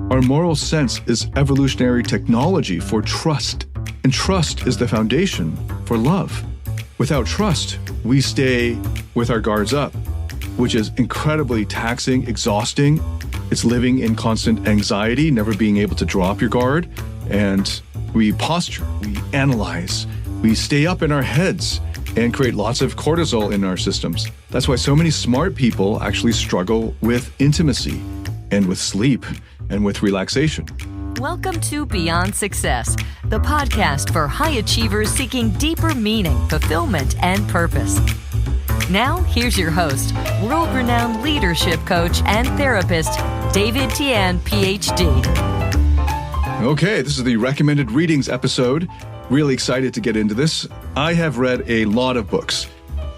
Our moral sense is evolutionary technology for trust, and trust is the foundation for love. Without trust, we stay with our guards up, which is incredibly taxing, exhausting. It's living in constant anxiety, never being able to drop your guard, and we posture, we analyze, we stay up in our heads and create lots of cortisol in our systems. That's why so many smart people actually struggle with intimacy and with sleep and with relaxation. Welcome to Beyond Success, the podcast for high achievers seeking deeper meaning, fulfillment, and purpose. Now, here's your host, world-renowned leadership coach and therapist, David Tian, Ph.D. Okay, this is the recommended readings episode. Really excited to get into this. I have read a lot of books.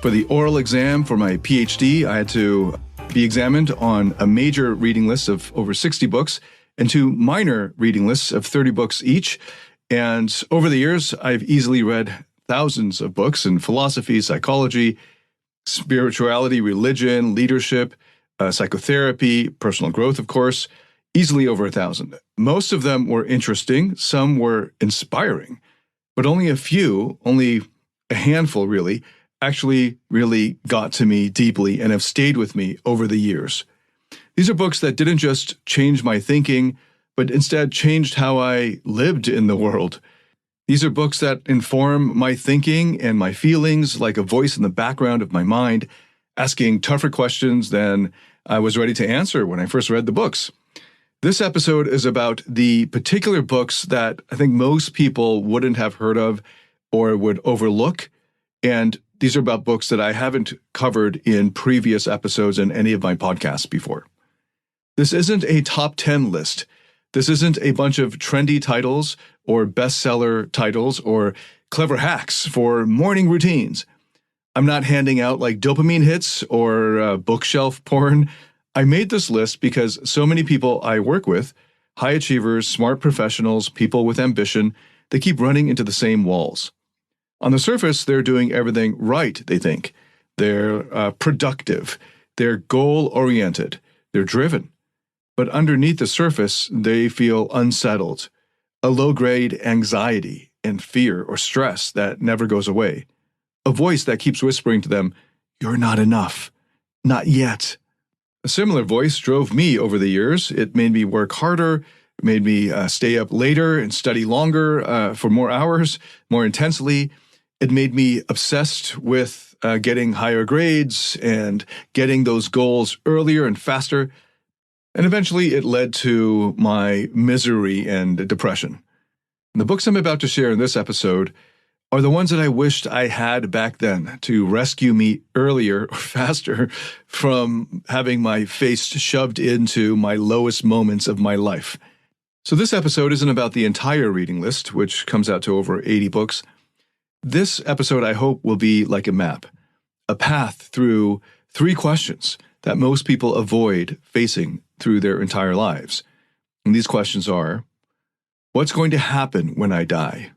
For the oral exam for my Ph.D., I had to be examined on a major reading list of over 60 books and two minor reading lists of 30 books each. And over the years, I've easily read thousands of books in philosophy, psychology, spirituality, religion, leadership, psychotherapy, personal growth, of course, easily over 1,000. Most of them were interesting. Some were inspiring, but only a few, only a handful really, actually really got to me deeply and have stayed with me over the years. These are books that didn't just change my thinking, but instead changed how I lived in the world. These are books that inform my thinking and my feelings like a voice in the background of my mind, asking tougher questions than I was ready to answer when I first read the books. This episode is about the particular books that I think most people wouldn't have heard of or would overlook, and these are about books that I haven't covered in previous episodes in any of my podcasts before. This isn't a top 10 list. This isn't a bunch of trendy titles or bestseller titles or clever hacks for morning routines. I'm not handing out like dopamine hits or bookshelf porn. I made this list because so many people I work with, high achievers, smart professionals, people with ambition, they keep running into the same walls. On the surface, they're doing everything right, they think. They're productive. They're goal-oriented. They're driven. But underneath the surface, they feel unsettled, a low-grade anxiety and fear or stress that never goes away, a voice that keeps whispering to them, "You're not enough. Not yet." A similar voice drove me over the years. It made me work harder, it made me stay up later and study longer for more hours, more intensely. It made me obsessed with getting higher grades and getting those goals earlier and faster. And eventually it led to my misery and depression. And the books I'm about to share in this episode are the ones that I wished I had back then to rescue me earlier or faster from having my face shoved into my lowest moments of my life. So this episode isn't about the entire reading list, which comes out to over 80 books. This episode, I hope, will be like a map, a path through 3 questions that most people avoid facing through their entire lives. And these questions are, what's going to happen when I die?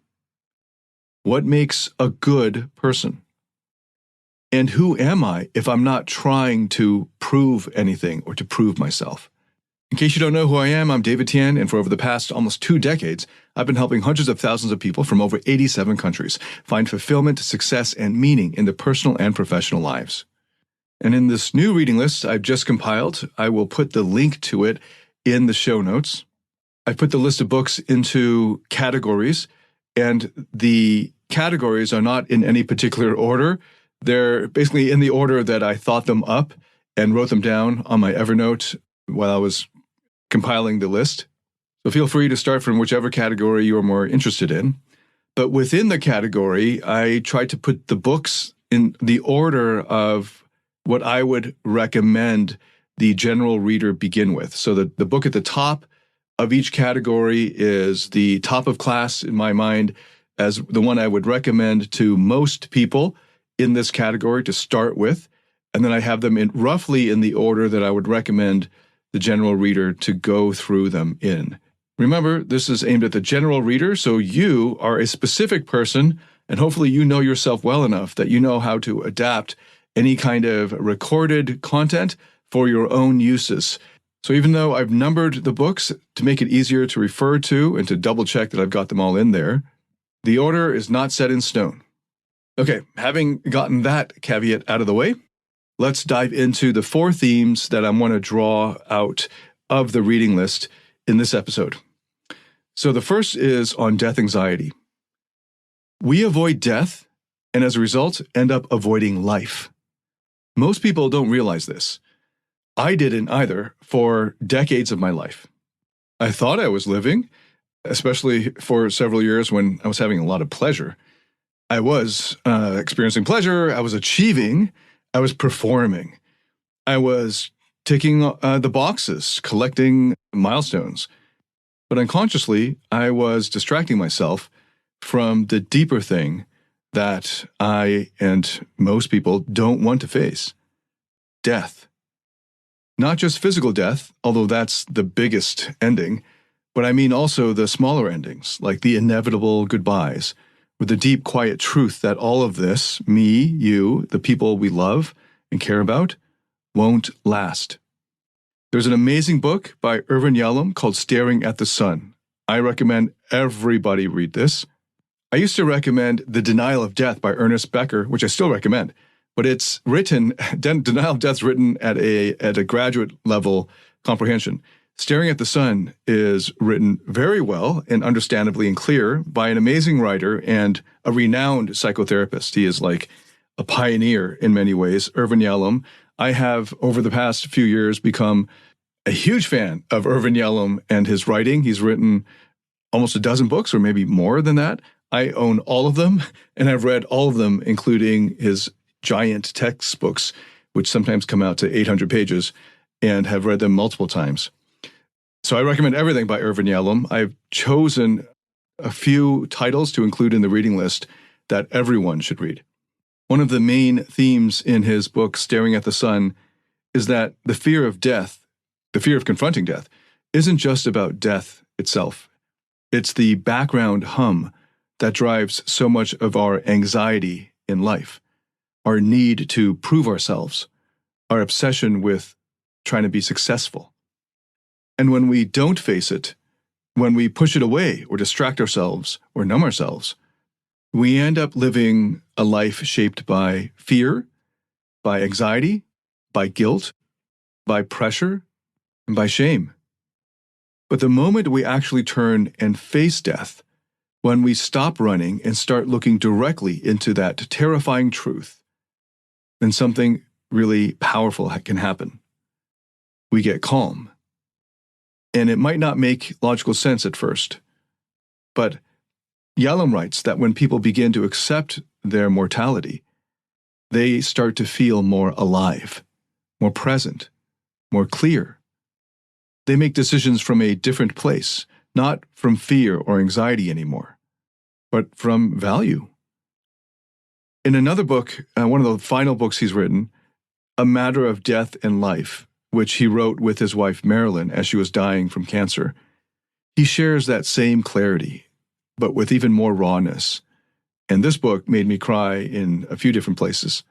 What makes a good person? And who am I if I'm not trying to prove anything or to prove myself? In case you don't know who I am, I'm David Tian, and for over the past almost 2 decades, I've been helping hundreds of thousands of people from over 87 countries find fulfillment, success, and meaning in their personal and professional lives. And in this new reading list I've just compiled, I will put the link to it in the show notes. I've put the list of books into categories, and the categories are not in any particular order. They're basically in the order that I thought them up and wrote them down on my Evernote while I was compiling the list. So feel free to start from whichever category you're more interested in. But within the category, I tried to put the books in the order of what I would recommend the general reader begin with. So the book at the top of each category is the top of class in my mind as the one I would recommend to most people in this category to start with. And then I have them in roughly in the order that I would recommend the general reader to go through them in. Remember, this is aimed at the general reader, so you are a specific person, and hopefully you know yourself well enough that you know how to adapt any kind of recorded content for your own uses. So even though I've numbered the books to make it easier to refer to and to double check that I've got them all in there, the order is not set in stone. Okay, having gotten that caveat out of the way, let's dive into the 4 themes that I want to draw out of the reading list in this episode. So the first is on death anxiety. We avoid death, and as a result, end up avoiding life. Most people don't realize this. I didn't either for decades of my life. I thought I was living, especially for several years when I was having a lot of pleasure. I was experiencing pleasure, I was achieving, I was performing. I was ticking the boxes, collecting milestones. But unconsciously, I was distracting myself from the deeper thing that I and most people don't want to face: death. Not just physical death, although that's the biggest ending, but I mean also the smaller endings, like the inevitable goodbyes, with the deep, quiet truth that all of this, me, you, the people we love and care about, won't last. There's an amazing book by Irvin Yalom called Staring at the Sun. I recommend everybody read this. I used to recommend The Denial of Death by Ernest Becker, which I still recommend, but it's written, Denial of Death's written at a graduate level comprehension. Staring at the Sun is written very well and understandably and clear by an amazing writer and a renowned psychotherapist. He is like a pioneer in many ways, Irvin Yalom. I have, over the past few years, become a huge fan of Irvin Yalom and his writing. He's written almost a dozen books, or maybe more than that. I own all of them, and I've read all of them, including his giant textbooks, which sometimes come out to 800 pages, and have read them multiple times. So I recommend everything by Irvin Yalom. I've chosen a few titles to include in the reading list that everyone should read. One of the main themes in his book, Staring at the Sun, is that the fear of death, the fear of confronting death, isn't just about death itself. It's the background hum that drives so much of our anxiety in life, our need to prove ourselves, our obsession with trying to be successful. And when we don't face it, when we push it away or distract ourselves or numb ourselves, we end up living a life shaped by fear, by anxiety, by guilt, by pressure, and by shame. But the moment we actually turn and face death, when we stop running and start looking directly into that terrifying truth, then something really powerful can happen. We get calm. And it might not make logical sense at first, but Yalom writes that when people begin to accept their mortality, they start to feel more alive, more present, more clear. They make decisions from a different place, not from fear or anxiety anymore, but from value. In another book, one of the final books he's written, A Matter of Death and Life, which he wrote with his wife Marilyn as she was dying from cancer, he shares that same clarity, but with even more rawness. And this book made me cry in a few different places.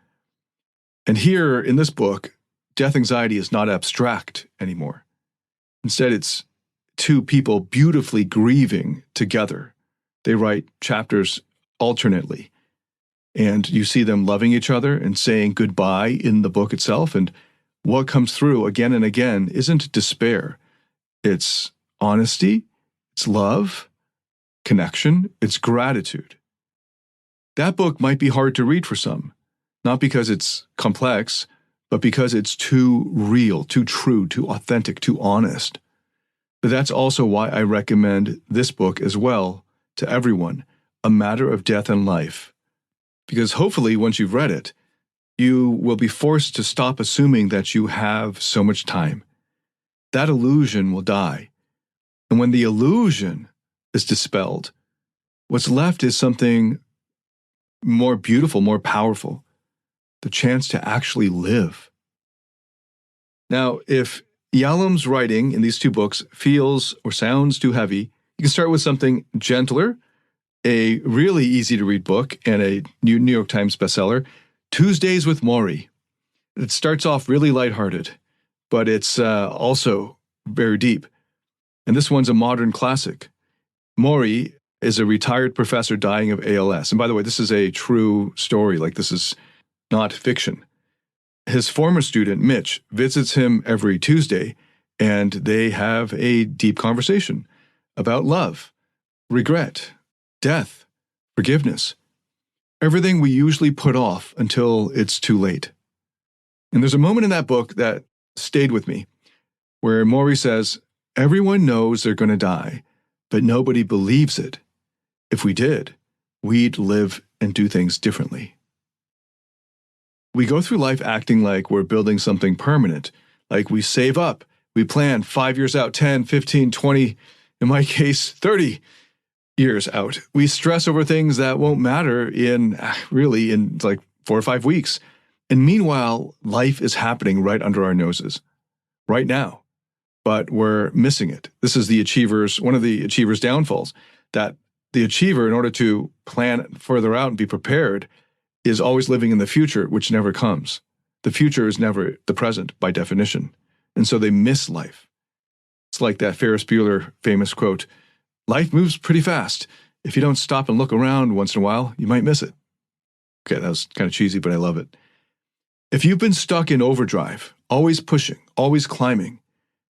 And here in this book, death anxiety is not abstract anymore. Instead, it's two people beautifully grieving together. They write chapters alternately, and you see them loving each other and saying goodbye in the book itself. And what comes through again and again isn't despair. It's honesty, it's love, connection, it's gratitude. That book might be hard to read for some, not because it's complex, but because it's too real, too true, too authentic, too honest. But that's also why I recommend this book as well to everyone, A Matter of Death and Life. Because hopefully, once you've read it, you will be forced to stop assuming that you have so much time. That illusion will die. And when the illusion is dispelled, what's left is something more beautiful, more powerful, the chance to actually live. Now, if Yalom's writing in these two books feels or sounds too heavy, you can start with something gentler, a really easy-to-read book and a New York Times bestseller, Tuesdays with Maury. It starts off really lighthearted, but it's also very deep. And this one's a modern classic. Maury is a retired professor dying of ALS. And by the way, this is a true story. Like, this is not fiction. His former student, Mitch, visits him every Tuesday, and they have a deep conversation about love, regret, death, forgiveness, everything we usually put off until it's too late. And there's a moment in that book that stayed with me where Maury says, everyone knows they're going to die, but nobody believes it. If we did, we'd live and do things differently. We go through life acting like we're building something permanent, like we save up, we plan 5 years out, 10, 15, 20, in my case, 30 years out. We stress over things that won't matter in like 4 or 5 weeks. And meanwhile, life is happening right under our noses, right now. But we're missing it. This is one of the achiever's downfalls, that the achiever, in order to plan further out and be prepared, is always living in the future, which never comes. The future is never the present by definition. And so they miss life. It's like that Ferris Bueller famous quote, life moves pretty fast. If you don't stop and look around once in a while, you might miss it. Okay, that was kind of cheesy, but I love it. If you've been stuck in overdrive, always pushing, always climbing,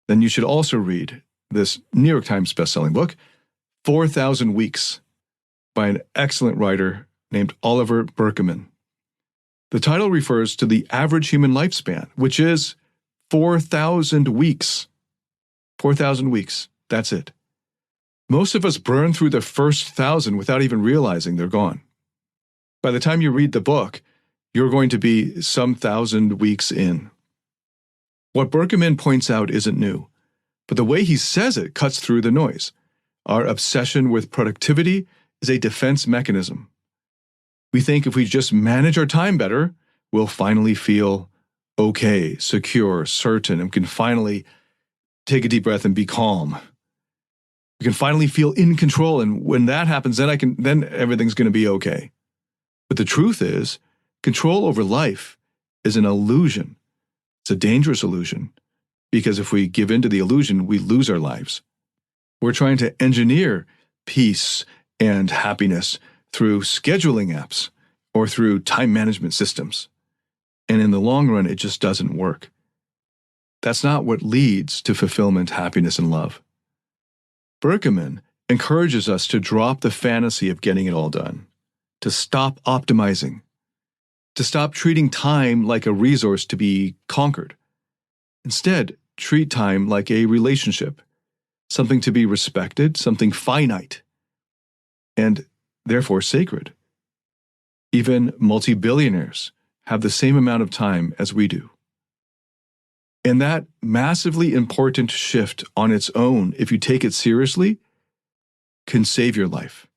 then you should also read this New York Times bestselling book, 4,000 Weeks, by an excellent writer named Oliver Burkeman. The title refers to the average human lifespan, which is 4,000 weeks. 4,000 weeks, that's it. Most of us burn through the first 1,000 without even realizing they're gone. By the time you read the book, you're going to be some 1,000 weeks in. What Burkeman points out isn't new, but the way he says it cuts through the noise. Our obsession with productivity is a defense mechanism. We think if we just manage our time better, we'll finally feel okay, secure, certain, and we can finally take a deep breath and be calm. We can finally feel in control, and when that happens, then everything's going to be okay. But the truth is, control over life is an illusion. It's a dangerous illusion, because if we give in to the illusion, we lose our lives. We're trying to engineer peace and happiness through scheduling apps or through time management systems. And in the long run, it just doesn't work. That's not what leads to fulfillment, happiness, and love. Burkeman encourages us to drop the fantasy of getting it all done, to stop optimizing, to stop treating time like a resource to be conquered. Instead, treat time like a relationship, something to be respected, something finite, and therefore sacred. Even multi-billionaires have the same amount of time as we do. And that massively important shift on its own, if you take it seriously, can save your life.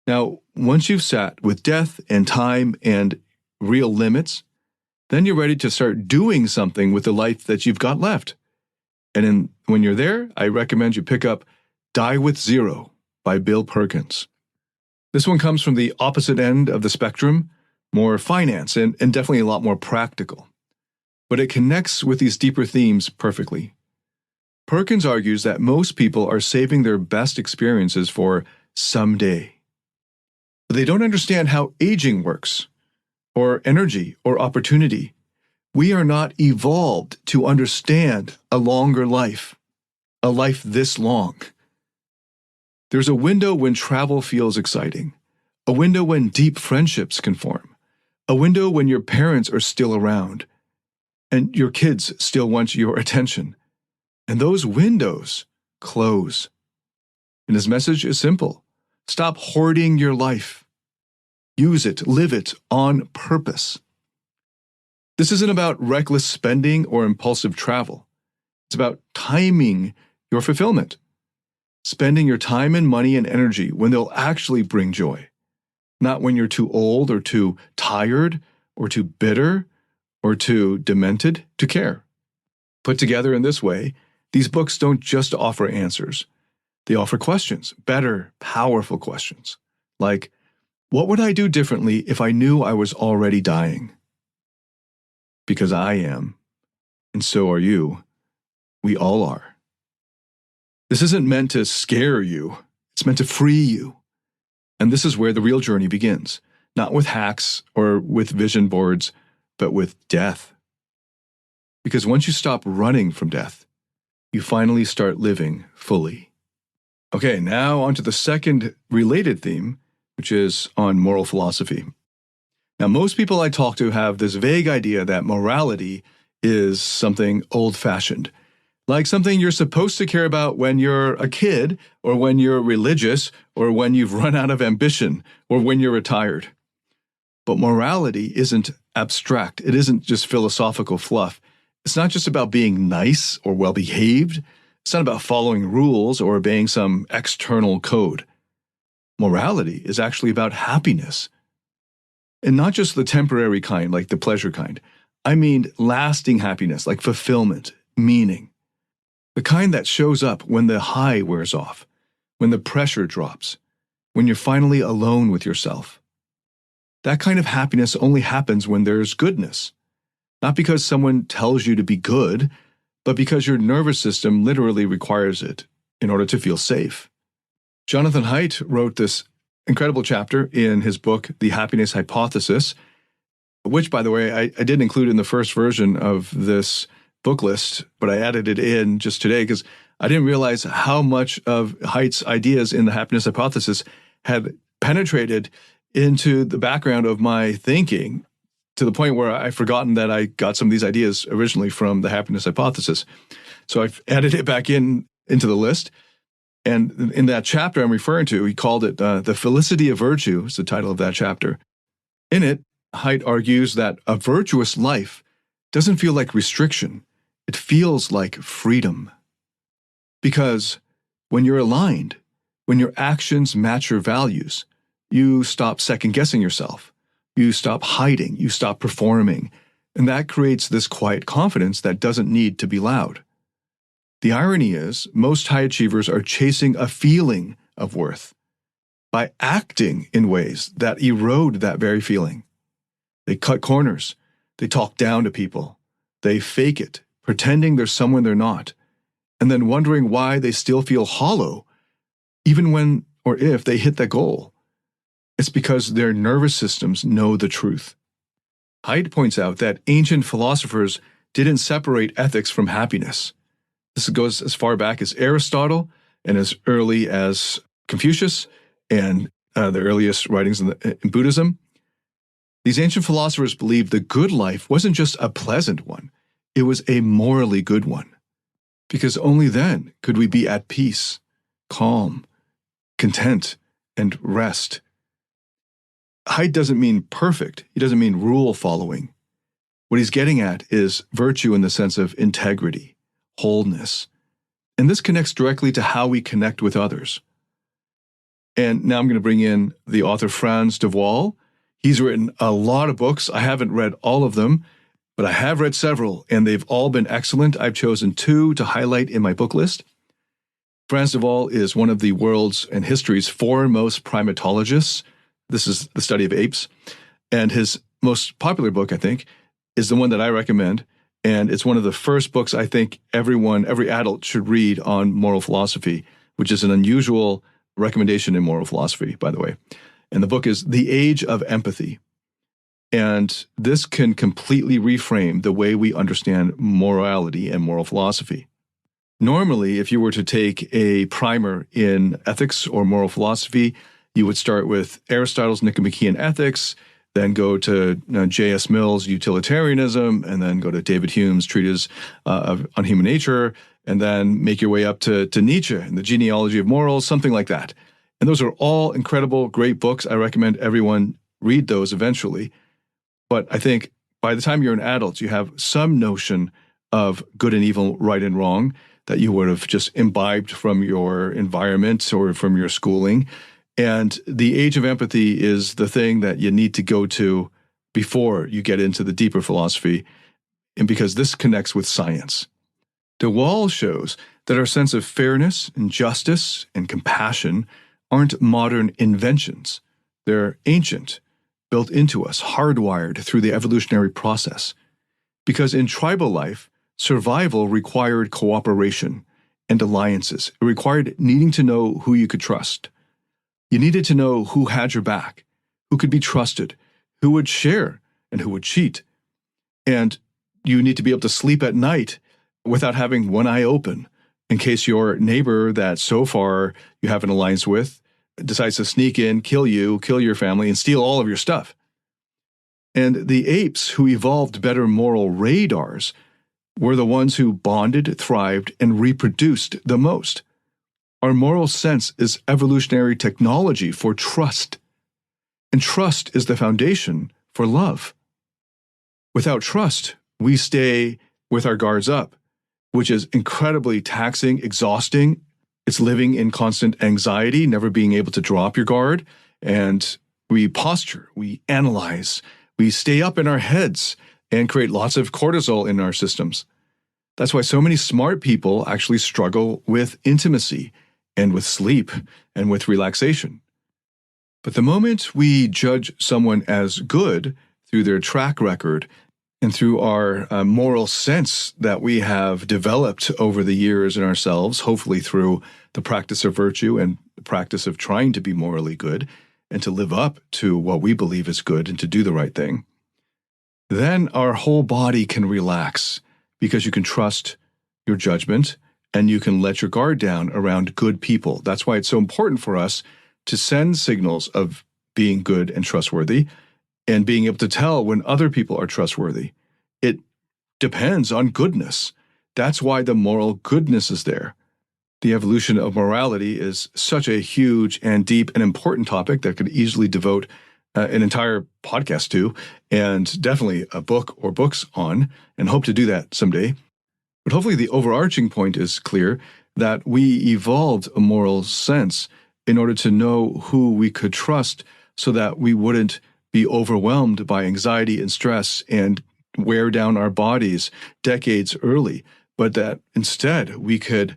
Now, once you've sat with death and time and real limits, then you're ready to start doing something with the life that you've got left. And when you're there, I recommend you pick up Die with Zero by Bill Perkins. This one comes from the opposite end of the spectrum, more finance and definitely a lot more practical. But it connects with these deeper themes perfectly. Perkins argues that most people are saving their best experiences for someday. But they don't understand how aging works, or energy, or opportunity. We are not evolved to understand a longer life, a life this long. There's a window when travel feels exciting, a window when deep friendships can form, a window when your parents are still around, and your kids still want your attention. And those windows close. And his message is simple. Stop hoarding your life. Use it, live it on purpose. This isn't about reckless spending or impulsive travel. It's about timing your fulfillment. Spending your time and money and energy when they'll actually bring joy. Not when you're too old or too tired or too bitter or too demented to care. Put together in this way, these books don't just offer answers. They offer questions, better, powerful questions. Like, what would I do differently if I knew I was already dying? Because I am, and so are you. We all are. This isn't meant to scare you. It's meant to free you. And this is where the real journey begins, not with hacks or with vision boards, but with death. Because once you stop running from death, you finally start living fully. Okay, now on to the second related theme, which is on moral philosophy. Now, most people I talk to have this vague idea that morality is something old-fashioned, like something you're supposed to care about when you're a kid, or when you're religious, or when you've run out of ambition, or when you're retired. But morality isn't abstract. It isn't just philosophical fluff. It's not just about being nice or well-behaved. It's not about following rules or obeying some external code. Morality is actually about happiness. And not just the temporary kind, like the pleasure kind. I mean lasting happiness, like fulfillment, meaning. The kind that shows up when the high wears off, when the pressure drops, when you're finally alone with yourself. That kind of happiness only happens when there's goodness. Not because someone tells you to be good, but because your nervous system literally requires it in order to feel safe. Jonathan Haidt wrote this incredible chapter in his book, The Happiness Hypothesis, which, by the way, I didn't include in the first version of this book list, but I added it in just today because I didn't realize how much of Haidt's ideas in The Happiness Hypothesis had penetrated into the background of my thinking, to the point where I've forgotten that I got some of these ideas originally from The Happiness Hypothesis. So I've added it back into the list. And in that chapter I'm referring to, he called it The Felicity of Virtue, is the title of that chapter. In it, Haidt argues that a virtuous life doesn't feel like restriction. It feels like freedom. Because when you're aligned, when your actions match your values, you stop second-guessing yourself. You stop hiding, you stop performing, and that creates this quiet confidence that doesn't need to be loud. The irony is, most high achievers are chasing a feeling of worth by acting in ways that erode that very feeling. They cut corners, they talk down to people, they fake it, pretending they're someone they're not, and then wondering why they still feel hollow, even when or if they hit that goal. It's because their nervous systems know the truth. Haidt points out that ancient philosophers didn't separate ethics from happiness. This goes as far back as Aristotle and as early as Confucius and the earliest writings in Buddhism. These ancient philosophers believed the good life wasn't just a pleasant one, it was a morally good one. Because only then could we be at peace, calm, content, and rest. Haidt doesn't mean perfect. He doesn't mean rule following. What he's getting at is virtue in the sense of integrity, wholeness. And this connects directly to how we connect with others. And now I'm going to bring in the author Frans de Waal. He's written a lot of books. I haven't read all of them, but I have read several, and they've all been excellent. I've chosen 2 to highlight in my book list. Frans de Waal is one of the world's and history's foremost primatologists. This is the study of apes. And his most popular book, I think, is the one that I recommend. And it's one of the first books I think every adult should read on moral philosophy, which is an unusual recommendation in moral philosophy, by the way. And the book is The Age of Empathy. And this can completely reframe the way we understand morality and moral philosophy. Normally, if you were to take a primer in ethics or moral philosophy, you would start with Aristotle's Nicomachean Ethics, then go to J.S. Mill's Utilitarianism, and then go to David Hume's Treatise on Human Nature, and then make your way up to Nietzsche and the Genealogy of Morals, something like that. And those are all incredible, great books. I recommend everyone read those eventually. But I think by the time you're an adult, you have some notion of good and evil, right and wrong, that you would have just imbibed from your environment or from your schooling. And the Age of Empathy is the thing that you need to go to before you get into the deeper philosophy, and because this connects with science. De Waal shows that our sense of fairness and justice and compassion aren't modern inventions. They're ancient, built into us, hardwired through the evolutionary process. Because in tribal life, survival required cooperation and alliances. It required needing to know who you could trust. You needed to know who had your back, who could be trusted, who would share, and who would cheat. And you need to be able to sleep at night without having one eye open in case your neighbor that so far you have an alliance with decides to sneak in, kill you, kill your family, and steal all of your stuff. And the apes who evolved better moral radars were the ones who bonded, thrived, and reproduced the most. Our moral sense is evolutionary technology for trust. And trust is the foundation for love. Without trust, we stay with our guards up, which is incredibly taxing, exhausting. It's living in constant anxiety, never being able to drop your guard. And we posture, we analyze, we stay up in our heads and create lots of cortisol in our systems. That's why so many smart people actually struggle with intimacy and with sleep and with relaxation. But the moment we judge someone as good through their track record and through our moral sense that we have developed over the years in ourselves, hopefully through the practice of virtue and the practice of trying to be morally good and to live up to what we believe is good and to do the right thing, then our whole body can relax because you can trust your judgment and you can let your guard down around good people. That's why it's so important for us to send signals of being good and trustworthy and being able to tell when other people are trustworthy. It depends on goodness. That's why the moral goodness is there. The evolution of morality is such a huge and deep and important topic that could easily devote an entire podcast to, and definitely a book or books on, and hope to do that someday. But hopefully the overarching point is clear that we evolved a moral sense in order to know who we could trust so that we wouldn't be overwhelmed by anxiety and stress and wear down our bodies decades early, but that instead we could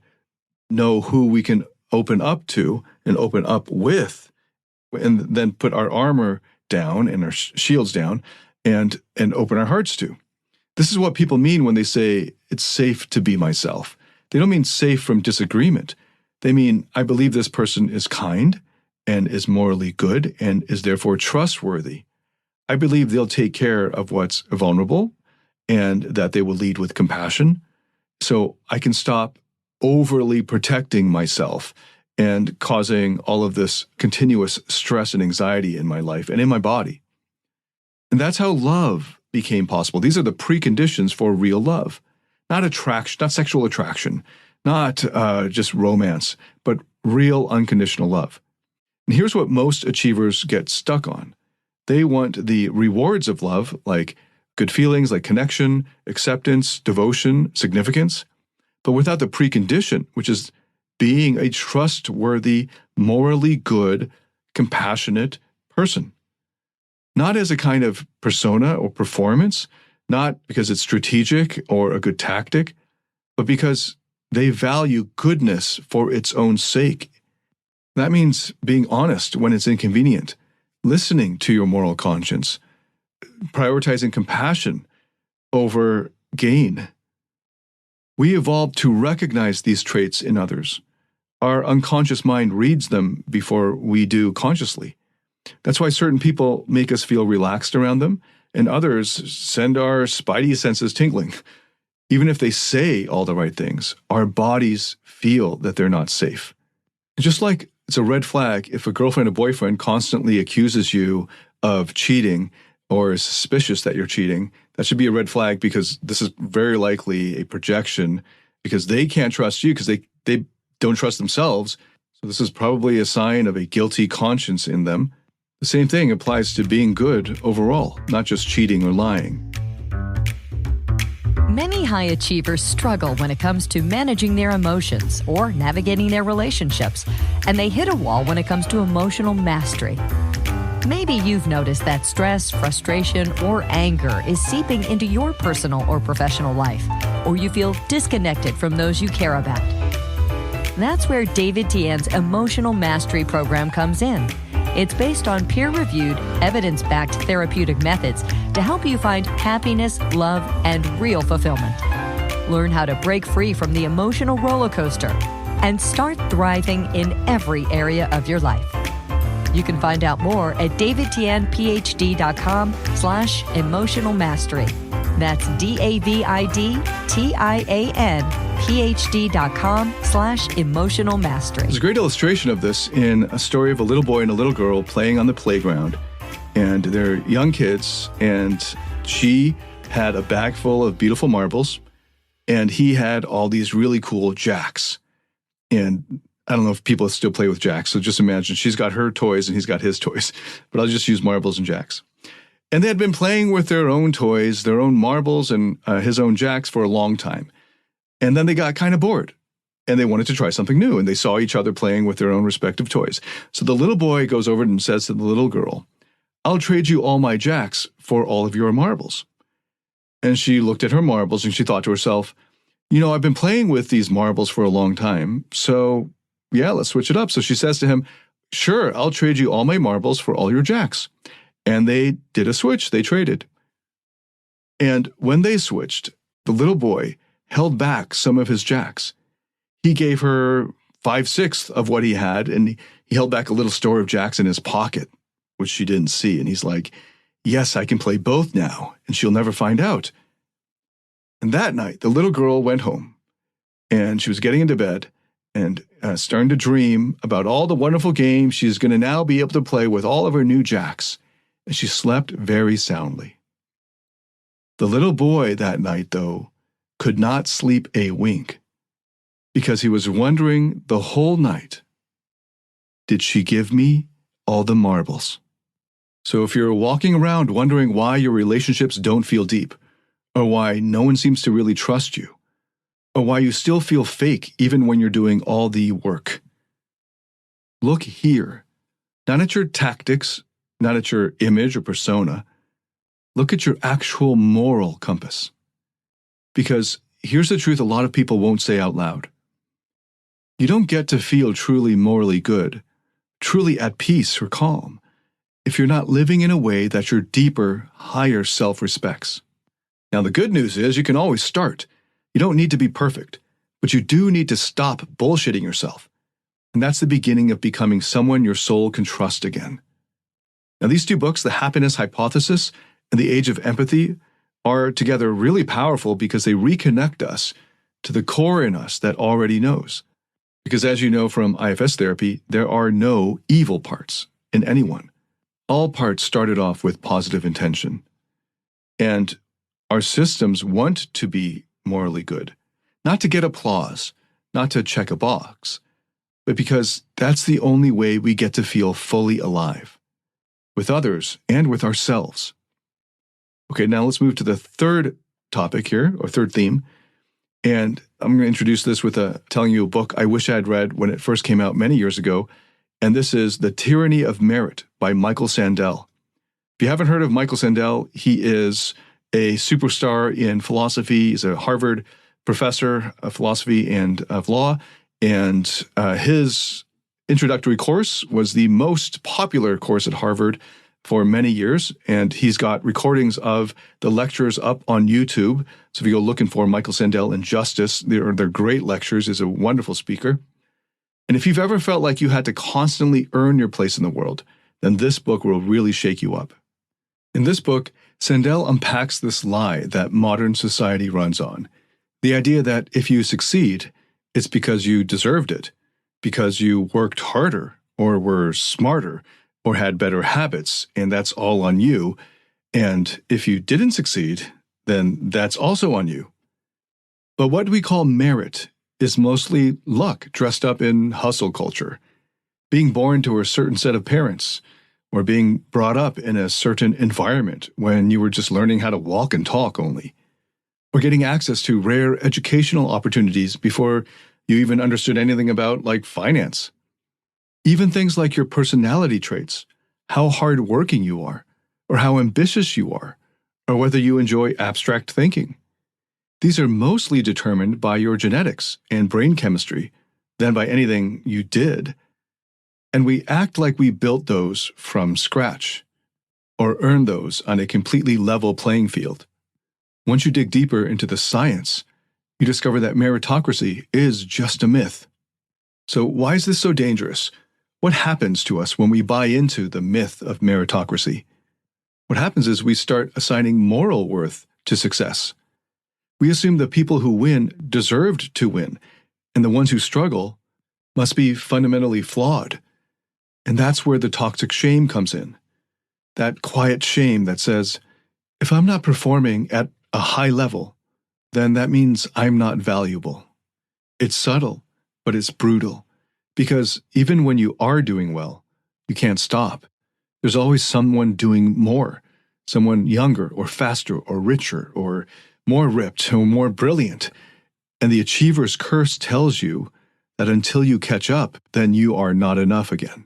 know who we can open up to and open up with, and then put our armor down and our shields down and open our hearts to. This is what people mean when they say it's safe to be myself. They don't mean safe from disagreement. They mean, I believe this person is kind and is morally good and is therefore trustworthy. I believe they'll take care of what's vulnerable and that they will lead with compassion. So I can stop overly protecting myself and causing all of this continuous stress and anxiety in my life and in my body. And that's how love became possible. These are the preconditions for real love. Not attraction, not sexual attraction, not just romance, but real unconditional love. And here's what most achievers get stuck on. They want the rewards of love, like good feelings, like connection, acceptance, devotion, significance, but without the precondition, which is being a trustworthy, morally good, compassionate person. Not as a kind of persona or performance, not because it's strategic or a good tactic, but because they value goodness for its own sake. That means being honest when it's inconvenient, listening to your moral conscience, prioritizing compassion over gain. We evolved to recognize these traits in others. Our unconscious mind reads them before we do consciously. That's why certain people make us feel relaxed around them, and others send our spidey senses tingling. Even if they say all the right things, our bodies feel that they're not safe. Just like it's a red flag if a girlfriend or boyfriend constantly accuses you of cheating or is suspicious that you're cheating, that should be a red flag because this is very likely a projection because they can't trust you because they don't trust themselves. So this is probably a sign of a guilty conscience in them. The same thing applies to being good overall, not just cheating or lying. Many high achievers struggle when it comes to managing their emotions or navigating their relationships, and they hit a wall when it comes to emotional mastery. Maybe you've noticed that stress, frustration, or anger is seeping into your personal or professional life, or you feel disconnected from those you care about. That's where David Tian's Emotional Mastery Program comes in. It's based on peer-reviewed, evidence-backed therapeutic methods to help you find happiness, love, and real fulfillment. learn how to break free from the emotional roller coaster, and start thriving in every area of your life. You can find out more at davidtianphd.com/emotional mastery. That's DAVIDTIAN/PhD.com/emotional mastery. There's a great illustration of this in a story of a little boy and a little girl playing on the playground. And they're young kids, and she had a bag full of beautiful marbles, and he had all these really cool jacks. And I don't know if people still play with jacks, so just imagine she's got her toys and he's got his toys. But I'll just use marbles and jacks. And they had been playing with their own toys, their own marbles and his own jacks for a long time. And then they got kind of bored, and they wanted to try something new, and they saw each other playing with their own respective toys. So the little boy goes over and says to the little girl, "I'll trade you all my jacks for all of your marbles." And she looked at her marbles and she thought to herself, I've been playing with these marbles for a long time, so yeah, let's switch it up. So she says to him, "Sure, I'll trade you all my marbles for all your jacks." And they did a switch. They traded. And when they switched, the little boy held back some of his jacks. He gave her 5/6 of what he had, and he held back a little store of jacks in his pocket, which she didn't see. And he's like, "Yes, I can play both now, and she'll never find out." And that night, the little girl went home, and she was getting into bed and starting to dream about all the wonderful games she's going to now be able to play with all of her new jacks. And she slept very soundly. The little boy that night, though, could not sleep a wink, because he was wondering the whole night, did she give me all the marbles? So if you're walking around wondering why your relationships don't feel deep, or why no one seems to really trust you, or why you still feel fake even when you're doing all the work, look here, not at your tactics, not at your image or persona. Look at your actual moral compass. Because here's the truth a lot of people won't say out loud. You don't get to feel truly morally good, truly at peace or calm, if you're not living in a way that your deeper, higher self respects. Now, the good news is you can always start. You don't need to be perfect, but you do need to stop bullshitting yourself. And that's the beginning of becoming someone your soul can trust again. Now, these two books, The Happiness Hypothesis and The Age of Empathy, are together really powerful because they reconnect us to the core in us that already knows. Because as you know from IFS therapy, there are no evil parts in anyone. All parts started off with positive intention. And our systems want to be morally good, not to get applause, not to check a box, but because that's the only way we get to feel fully alive, with others and with ourselves. Okay, now let's move to the third topic here, or third theme. And I'm going to introduce this with telling you a book I wish I had read when it first came out many years ago. And this is The Tyranny of Merit by Michael Sandel. If you haven't heard of Michael Sandel, he is a superstar in philosophy. He's a Harvard professor of philosophy and of law. And his introductory course was the most popular course at Harvard for many years, and he's got recordings of the lectures up on YouTube. So if you go looking for Michael Sandel and Justice, they're great lectures. He's a wonderful speaker. And if you've ever felt like you had to constantly earn your place in the world, then this book will really shake you up. In this book, Sandel unpacks this lie that modern society runs on. The idea that if you succeed, it's because you deserved it, because you worked harder or were smarter or had better habits, and that's all on you. And if you didn't succeed, then that's also on you. But what we call merit is mostly luck dressed up in hustle culture, being born to a certain set of parents, or being brought up in a certain environment when you were just learning how to walk and talk only, or getting access to rare educational opportunities before you even understood anything about, like, finance. Even things like your personality traits, how hardworking you are, or how ambitious you are, or whether you enjoy abstract thinking. These are mostly determined by your genetics and brain chemistry than by anything you did. And we act like we built those from scratch, or earned those on a completely level playing field. Once you dig deeper into the science, you discover that meritocracy is just a myth. So why is this so dangerous? What happens to us when we buy into the myth of meritocracy? What happens is we start assigning moral worth to success. We assume the people who win deserved to win, and the ones who struggle must be fundamentally flawed. And that's where the toxic shame comes in. That quiet shame that says, if I'm not performing at a high level, then that means I'm not valuable. It's subtle, but it's brutal. Because even when you are doing well, you can't stop. There's always someone doing more, someone younger or faster or richer or more ripped or more brilliant. And the achiever's curse tells you that until you catch up, then you are not enough again.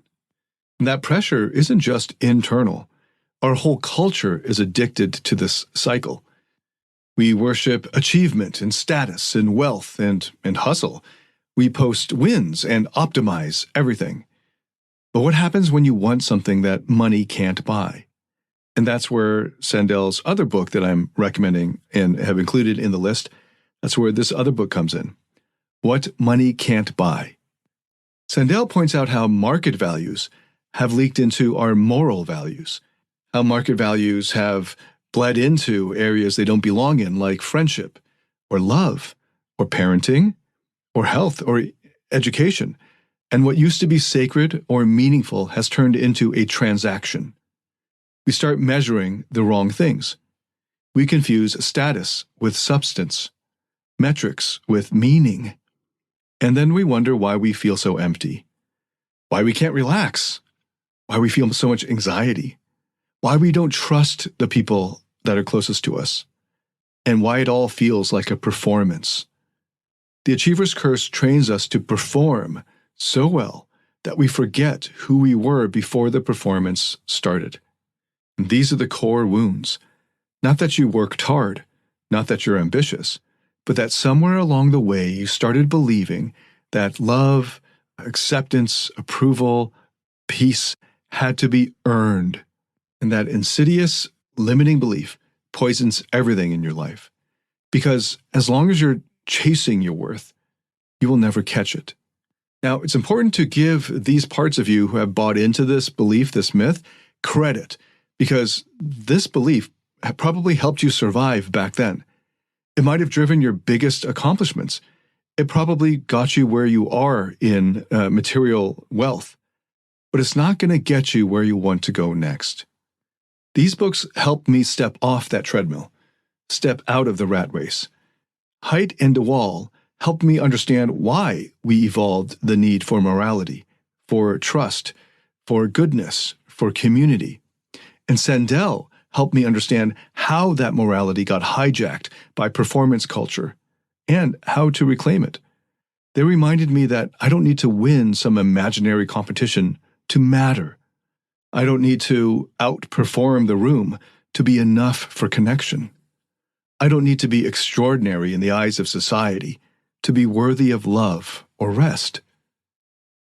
And that pressure isn't just internal. Our whole culture is addicted to this cycle. We worship achievement and status and wealth and hustle. We post wins and optimize everything. But what happens when you want something that money can't buy? And that's where Sandel's other book that I'm recommending and have included in the list, that's where this other book comes in. What Money Can't Buy. Sandel points out how market values have leaked into our moral values, how market values have bled into areas they don't belong in, like friendship or love or parenting or health or education. And what used to be sacred or meaningful has turned into a transaction. We start measuring the wrong things. We confuse status with substance, metrics with meaning. And then we wonder why we feel so empty, why we can't relax, why we feel so much anxiety, why we don't trust the people that are closest to us, and why it all feels like a performance. The achiever's curse trains us to perform so well that we forget who we were before the performance started. And these are the core wounds. Not that you worked hard, not that you're ambitious, but that somewhere along the way you started believing that love, acceptance, approval, peace had to be earned. And that insidious, limiting belief poisons everything in your life. Because as long as you're chasing your worth, you will never catch it. Now, it's important to give these parts of you who have bought into this belief, this myth, credit, because this belief probably helped you survive back then. It might have driven your biggest accomplishments. It probably got you where you are in material wealth, but it's not going to get you where you want to go next. These books helped me step off that treadmill, step out of the rat race. Haidt and DeWall helped me understand why we evolved the need for morality, for trust, for goodness, for community. And Sandel helped me understand how that morality got hijacked by performance culture and how to reclaim it. They reminded me that I don't need to win some imaginary competition to matter. I don't need to outperform the room to be enough for connection. I don't need to be extraordinary in the eyes of society to be worthy of love or rest.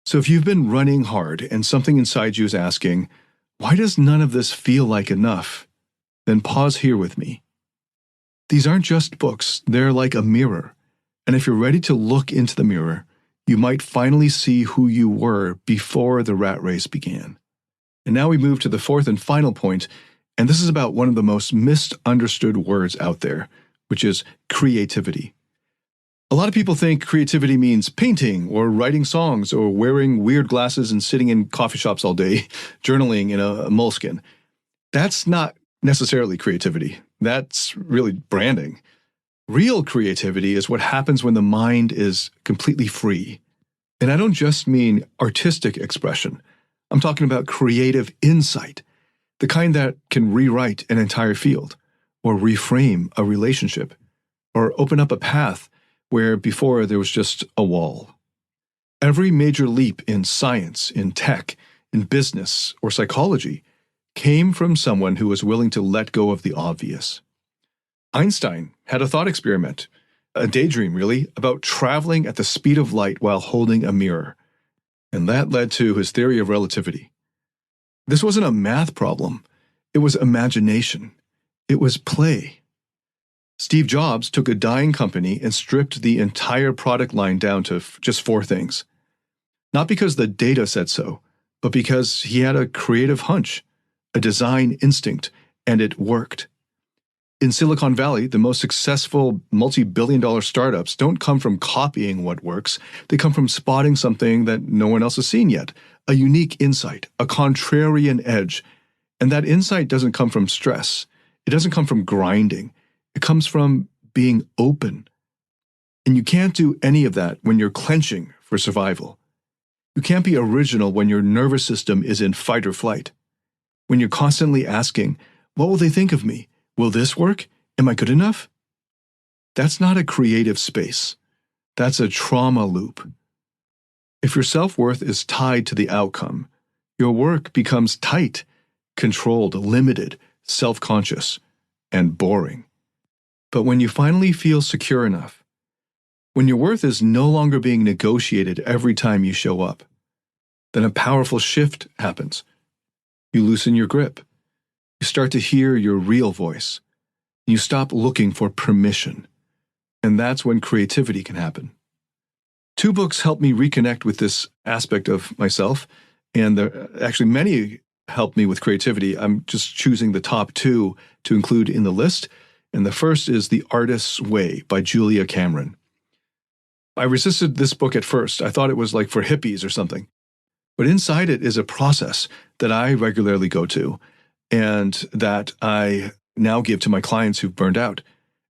So if you've been running hard and something inside you is asking, why does none of this feel like enough? Then pause here with me. These aren't just books, they're like a mirror. And if you're ready to look into the mirror, you might finally see who you were before the rat race began. And now we move to the fourth and final point, and this is about one of the most misunderstood words out there, which is creativity. A lot of people think creativity means painting or writing songs or wearing weird glasses and sitting in coffee shops all day, journaling in a moleskin. That's not necessarily creativity. That's really branding. Real creativity is what happens when the mind is completely free. And I don't just mean artistic expression. I'm talking about creative insight, the kind that can rewrite an entire field, or reframe a relationship, or open up a path where before there was just a wall. Every major leap in science, in tech, in business, or psychology came from someone who was willing to let go of the obvious. Einstein had a thought experiment, a daydream really, about traveling at the speed of light while holding a mirror. And that led to his theory of relativity. This wasn't a math problem. It was imagination. It was play. Steve Jobs took a dying company and stripped the entire product line down to just 4 things. Not because the data said so, but because he had a creative hunch, a design instinct, and it worked. In Silicon Valley, the most successful multi-billion-dollar startups don't come from copying what works. They come from spotting something that no one else has seen yet, a unique insight, a contrarian edge. And that insight doesn't come from stress. It doesn't come from grinding. It comes from being open. And you can't do any of that when you're clenching for survival. You can't be original when your nervous system is in fight or flight. When you're constantly asking, what will they think of me? Will this work? Am I good enough? That's not a creative space. That's a trauma loop. If your self-worth is tied to the outcome, your work becomes tight, controlled, limited, self-conscious, and boring. But when you finally feel secure enough, when your worth is no longer being negotiated every time you show up, then a powerful shift happens. You loosen your grip. You start to hear your real voice. You stop looking for permission. And that's when creativity can happen. 2 books helped me reconnect with this aspect of myself, and actually many helped me with creativity. I'm just choosing the top 2 to include in the list. And the first is The Artist's Way by Julia Cameron. I resisted this book at first. I thought it was like for hippies or something. But inside it is a process that I regularly go to and that I now give to my clients who've burned out,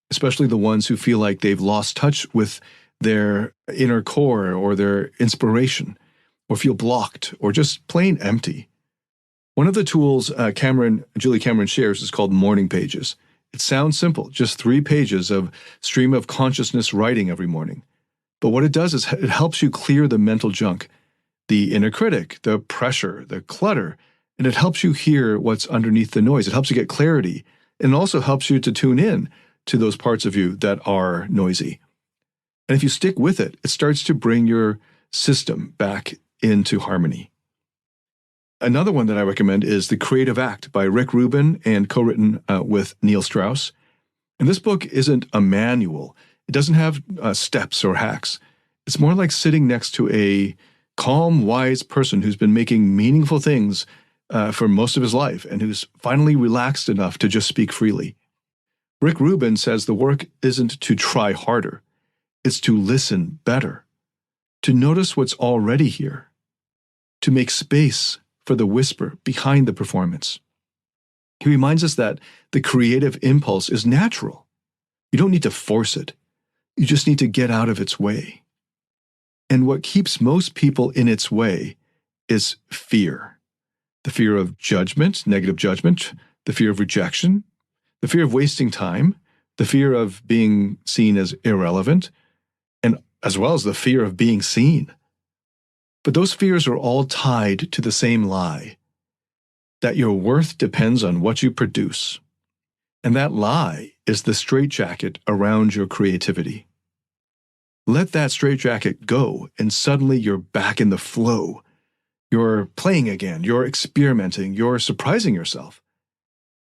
especially the ones who feel like they've lost touch with their inner core or their inspiration, or feel blocked or just plain empty. One of the tools Julia Cameron shares is called morning pages. It sounds simple, just 3 pages of stream of consciousness writing every morning. But what it does is it helps you clear the mental junk, the inner critic, the pressure, the clutter, and it helps you hear what's underneath the noise. It helps you get clarity, and it also helps you to tune in to those parts of you that are noisy. And if you stick with it, it starts to bring your system back into harmony. Another one that I recommend is The Creative Act by Rick Rubin and co-written with Neil Strauss. And this book isn't a manual. It doesn't have steps or hacks. It's more like sitting next to a calm, wise person who's been making meaningful things for most of his life and who's finally relaxed enough to just speak freely. Rick Rubin says the work isn't to try harder. It's to listen better, to notice what's already here, to make space for the whisper behind the performance. He reminds us that the creative impulse is natural. You don't need to force it. You just need to get out of its way. And what keeps most people in its way is fear. The fear of judgment, negative judgment, the fear of rejection, the fear of wasting time, the fear of being seen as irrelevant, and as well as the fear of being seen. But those fears are all tied to the same lie, that your worth depends on what you produce. And that lie is the straitjacket around your creativity. Let that straitjacket go, and suddenly you're back in the flow. You're playing again, you're experimenting, you're surprising yourself.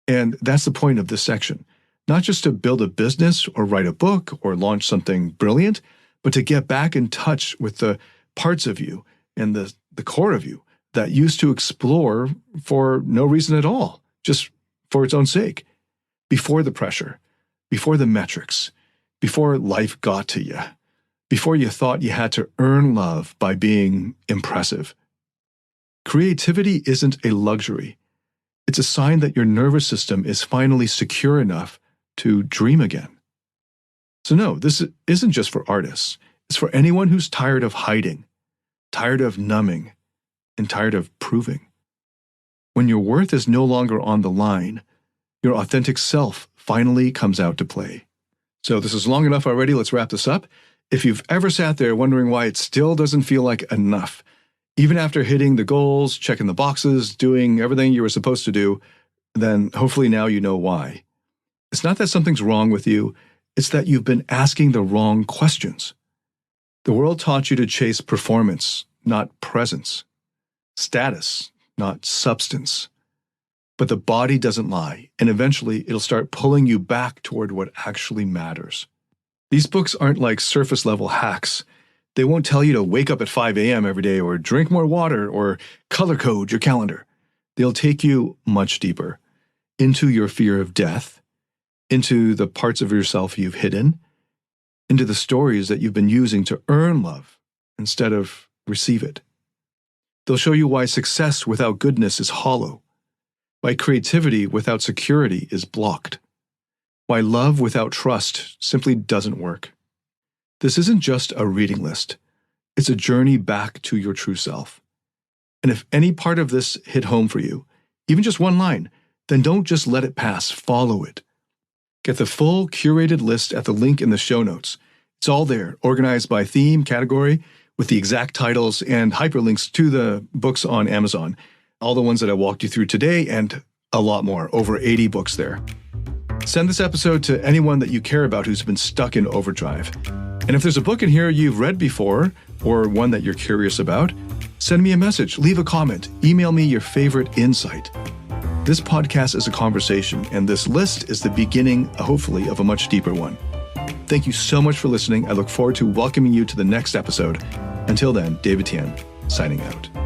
And that's the point of this section. Not just to build a business or write a book or launch something brilliant, but to get back in touch with the parts of you and the core of you that used to explore for no reason at all, just for its own sake, before the pressure, before the metrics, before life got to you, before you thought you had to earn love by being impressive. Creativity isn't a luxury. It's a sign that your nervous system is finally secure enough to dream again. So no, this isn't just for artists. It's for anyone who's tired of hiding, tired of numbing, and tired of proving. When your worth is no longer on the line, your authentic self finally comes out to play. So this is long enough already. Let's wrap this up. If you've ever sat there wondering why it still doesn't feel like enough, even after hitting the goals, checking the boxes, doing everything you were supposed to do, then hopefully now you know why. It's not that something's wrong with you. It's that you've been asking the wrong questions. The world taught you to chase performance, not presence. Status, not substance. But the body doesn't lie, and eventually it'll start pulling you back toward what actually matters. These books aren't like surface-level hacks. They won't tell you to wake up at 5 a.m. every day or drink more water or color code your calendar. They'll take you much deeper into your fear of death, into the parts of yourself you've hidden, into the stories that you've been using to earn love instead of receive it. They'll show you why success without goodness is hollow, why creativity without security is blocked, why love without trust simply doesn't work. This isn't just a reading list. It's a journey back to your true self. And if any part of this hit home for you, even just one line, then don't just let it pass, follow it. Get the full curated list at the link in the show notes. It's all there, organized by theme, category, with the exact titles and hyperlinks to the books on Amazon. All the ones that I walked you through today and a lot more, over 80 books there. Send this episode to anyone that you care about who's been stuck in overdrive. And if there's a book in here you've read before or one that you're curious about, send me a message, leave a comment, email me your favorite insight. This podcast is a conversation, and this list is the beginning, hopefully, of a much deeper one. Thank you so much for listening. I look forward to welcoming you to the next episode. Until then, David Tian, signing out.